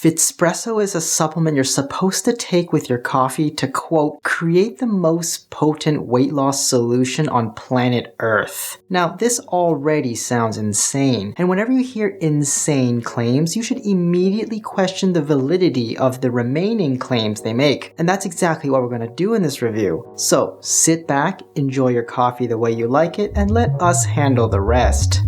Fitspresso is a supplement you're supposed to take with your coffee to, quote, create the most potent weight loss solution on planet Earth. Now, this already sounds insane, and whenever you hear insane claims, you should immediately question the validity of the remaining claims they make. And that's exactly what we're going to do in this review. So, sit back, enjoy your coffee the way you like it, and let us handle the rest.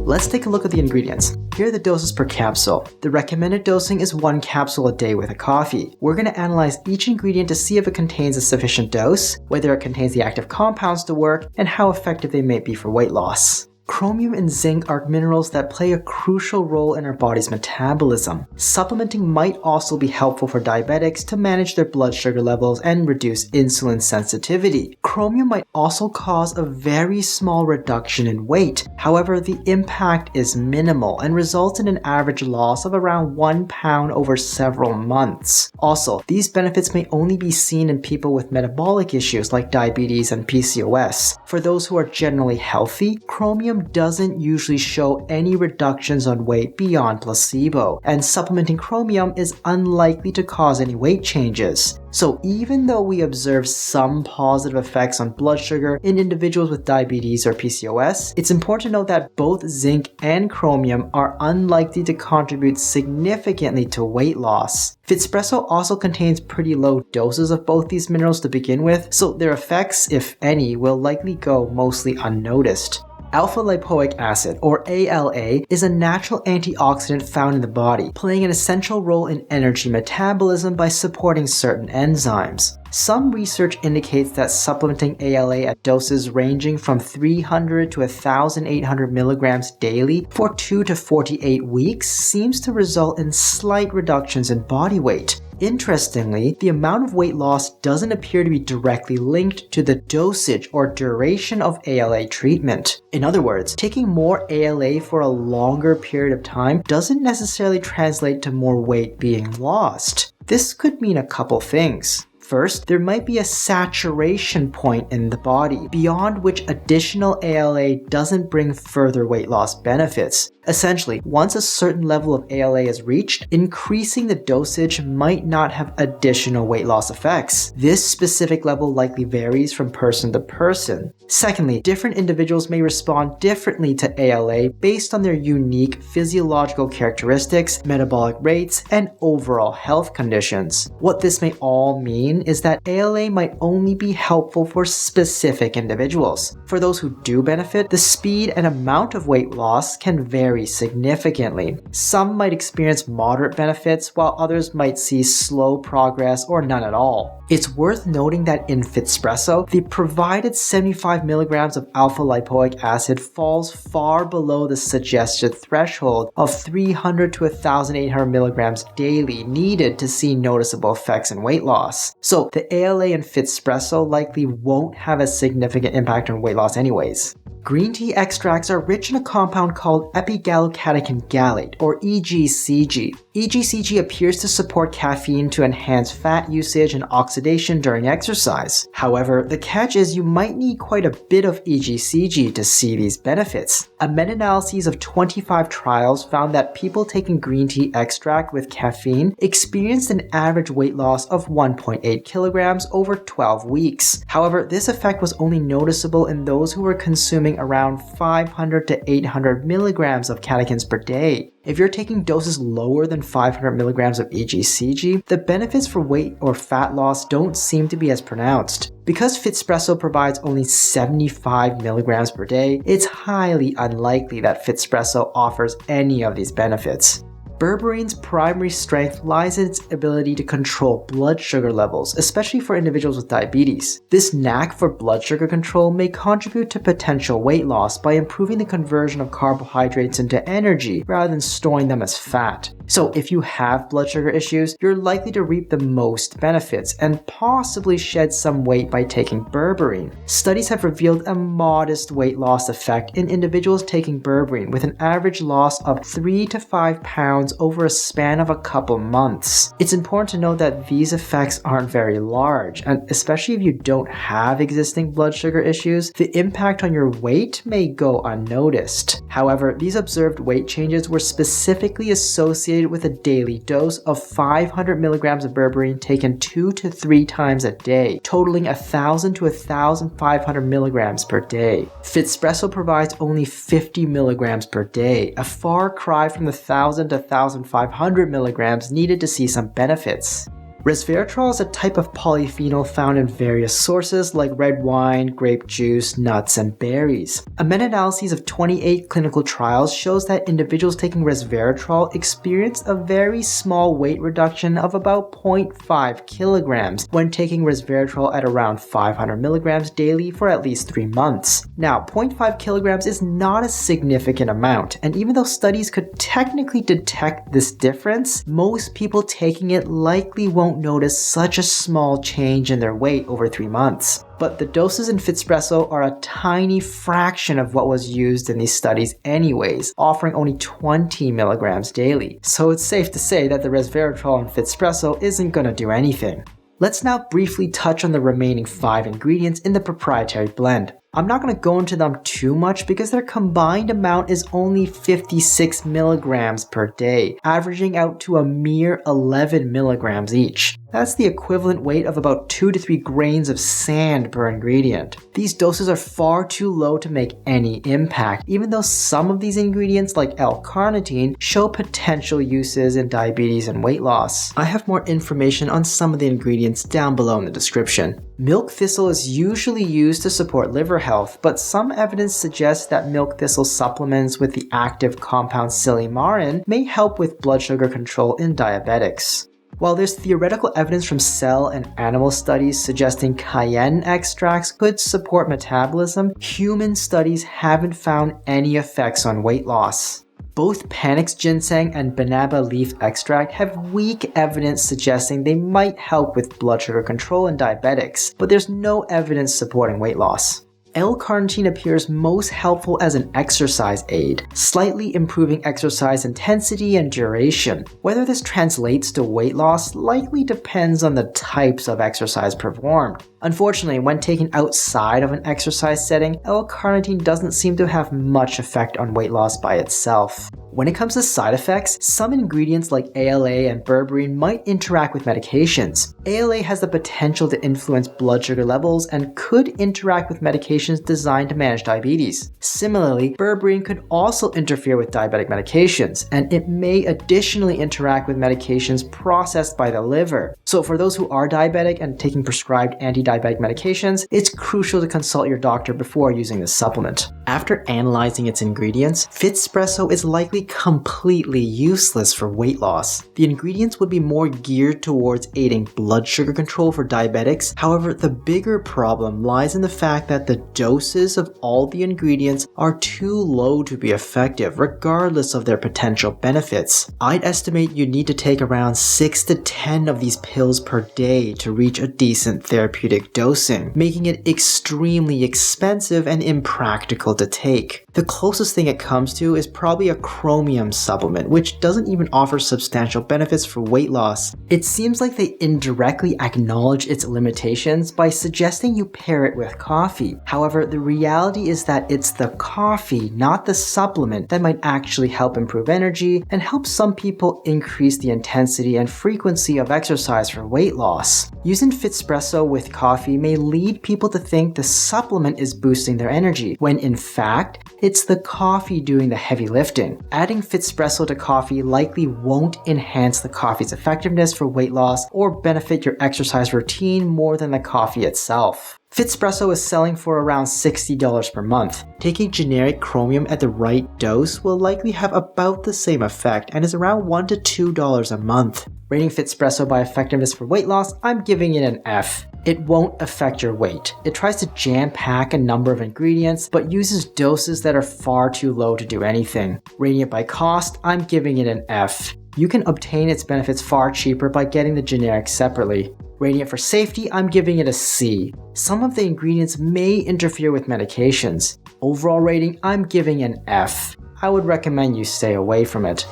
Let's take a look at the ingredients. Here are the doses per capsule. The recommended dosing is 1 capsule a day with a coffee. We're going to analyze each ingredient to see if it contains a sufficient dose, whether it contains the active compounds to work, and how effective they may be for weight loss. Chromium and zinc are minerals that play a crucial role in our body's metabolism. Supplementing might also be helpful for diabetics to manage their blood sugar levels and reduce insulin sensitivity. Chromium might also cause a very small reduction in weight. However, the impact is minimal and results in an average loss of around 1 pound over several months. Also, these benefits may only be seen in people with metabolic issues like diabetes and PCOS. For those who are generally healthy, chromium doesn't usually show any reductions on weight beyond placebo, and supplementing chromium is unlikely to cause any weight changes. So even though we observe some positive effects on blood sugar in individuals with diabetes or PCOS, it's important to note that both zinc and chromium are unlikely to contribute significantly to weight loss. Fitspresso also contains pretty low doses of both these minerals to begin with, so their effects, if any, will likely go mostly unnoticed. Alpha-lipoic acid, or ALA, is a natural antioxidant found in the body, playing an essential role in energy metabolism by supporting certain enzymes. Some research indicates that supplementing ALA at doses ranging from 300 to 1,800 milligrams daily for 2 to 48 weeks seems to result in slight reductions in body weight. Interestingly, the amount of weight loss doesn't appear to be directly linked to the dosage or duration of ALA treatment. In other words, taking more ALA for a longer period of time doesn't necessarily translate to more weight being lost. This could mean a couple things. First, there might be a saturation point in the body, beyond which additional ALA doesn't bring further weight loss benefits. Essentially, once a certain level of ALA is reached, increasing the dosage might not have additional weight loss effects. This specific level likely varies from person to person. Secondly, different individuals may respond differently to ALA based on their unique physiological characteristics, metabolic rates, and overall health conditions. What this may all mean is that ALA might only be helpful for specific individuals. For those who do benefit, the speed and amount of weight loss can vary significantly. Some might experience moderate benefits, while others might see slow progress or none at all. It's worth noting that in Fitspresso, the provided 75 milligrams of alpha-lipoic acid falls far below the suggested threshold of 300 to 1,800 milligrams daily needed to see noticeable effects in weight loss. So the ALA in Fitspresso likely won't have a significant impact on weight loss anyways. Green tea extracts are rich in a compound called epigallocatechin gallate, or EGCG. EGCG appears to support caffeine to enhance fat usage and oxidation during exercise. However, the catch is you might need quite a bit of EGCG to see these benefits. A meta-analysis of 25 trials found that people taking green tea extract with caffeine experienced an average weight loss of 1.8 kilograms over 12 weeks. However, this effect was only noticeable in those who were consuming around 500 to 800 milligrams of catechins per day. If you're taking doses lower than 500 milligrams of EGCG, the benefits for weight or fat loss don't seem to be as pronounced. Because Fitspresso provides only 75 milligrams per day, it's highly unlikely that Fitspresso offers any of these benefits. Berberine's primary strength lies in its ability to control blood sugar levels, especially for individuals with diabetes. This knack for blood sugar control may contribute to potential weight loss by improving the conversion of carbohydrates into energy rather than storing them as fat. So if you have blood sugar issues, you're likely to reap the most benefits and possibly shed some weight by taking berberine. Studies have revealed a modest weight loss effect in individuals taking berberine, with an average loss of 3 to 5 pounds over a span of a couple months. It's important to note that these effects aren't very large, and especially if you don't have existing blood sugar issues, the impact on your weight may go unnoticed. However, these observed weight changes were specifically associated associated with a daily dose of 500 milligrams of berberine taken 2 to 3 times a day, totaling 1,000 to 1,500 milligrams per day. Fitspresso provides only 50 milligrams per day, a far cry from the 1,000 to 1,500 milligrams needed to see some benefits. Resveratrol is a type of polyphenol found in various sources like red wine, grape juice, nuts, and berries. A meta-analysis of 28 clinical trials shows that individuals taking resveratrol experienced a very small weight reduction of about 0.5 kilograms when taking resveratrol at around 500 milligrams daily for at least 3 months. Now, 0.5 kilograms is not a significant amount, and even though studies could technically detect this difference, most people taking it likely won't notice such a small change in their weight over 3 months. But the doses in Fitspresso are a tiny fraction of what was used in these studies anyways, offering only 20 milligrams daily. So it's safe to say that the resveratrol in Fitspresso isn't going to do anything. Let's now briefly touch on the remaining 5 ingredients in the proprietary blend. I'm not going to go into them too much because their combined amount is only 56 milligrams per day, averaging out to a mere 11 milligrams each. That's the equivalent weight of about 2 to 3 grains of sand per ingredient. These doses are far too low to make any impact, even though some of these ingredients like L-Carnitine show potential uses in diabetes and weight loss. I have more information on some of the ingredients down below in the description. Milk thistle is usually used to support liver health, but some evidence suggests that milk thistle supplements with the active compound silymarin may help with blood sugar control in diabetics. While there's theoretical evidence from cell and animal studies suggesting cayenne extracts could support metabolism, human studies haven't found any effects on weight loss. Both Panax ginseng and Banaba leaf extract have weak evidence suggesting they might help with blood sugar control in diabetics, but there's no evidence supporting weight loss. L-Carnitine appears most helpful as an exercise aid, slightly improving exercise intensity and duration. Whether this translates to weight loss likely depends on the types of exercise performed. Unfortunately, when taken outside of an exercise setting, L-Carnitine doesn't seem to have much effect on weight loss by itself. When it comes to side effects, some ingredients like ALA and berberine might interact with medications. ALA has the potential to influence blood sugar levels and could interact with medications designed to manage diabetes. Similarly, berberine could also interfere with diabetic medications, and it may additionally interact with medications processed by the liver. So for those who are diabetic and taking prescribed anti-diabetic medications, it's crucial to consult your doctor before using this supplement. After analyzing its ingredients, Fitspresso is likely completely useless for weight loss. The ingredients would be more geared towards aiding blood sugar control for diabetics. However, the bigger problem lies in the fact that the doses of all the ingredients are too low to be effective, regardless of their potential benefits. I'd estimate you need to take around 6 to 10 of these pills per day to reach a decent therapeutic dosing, making it extremely expensive and impractical to take. The closest thing it comes to is probably a Chromium supplement, which doesn't even offer substantial benefits for weight loss. It seems like they indirectly acknowledge its limitations by suggesting you pair it with coffee. However, the reality is that it's the coffee, not the supplement, that might actually help improve energy and help some people increase the intensity and frequency of exercise for weight loss. Using Fitspresso with coffee may lead people to think the supplement is boosting their energy, when in fact, it's the coffee doing the heavy lifting. Adding Fitspresso to coffee likely won't enhance the coffee's effectiveness for weight loss or benefit your exercise routine more than the coffee itself. Fitspresso is selling for around $60 per month. Taking generic Chromium at the right dose will likely have about the same effect and is around $1 to $2 a month. Rating Fitspresso by effectiveness for weight loss, I'm giving it an F. It won't affect your weight. It tries to jam-pack a number of ingredients, but uses doses that are far too low to do anything. Rating it by cost, I'm giving it an F. You can obtain its benefits far cheaper by getting the generic separately. Rating it for safety, I'm giving it a C. Some of the ingredients may interfere with medications. Overall rating, I'm giving an F. I would recommend you stay away from it.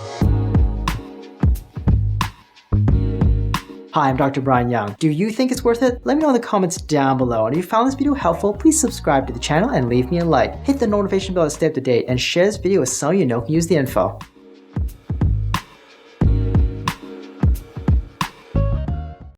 Hi, I'm Dr. Brian Young. Do you think it's worth it? Let me know in the comments down below. And if you found this video helpful, please subscribe to the channel and leave me a like. Hit the notification bell to stay up to date and share this video with someone you know can use the info.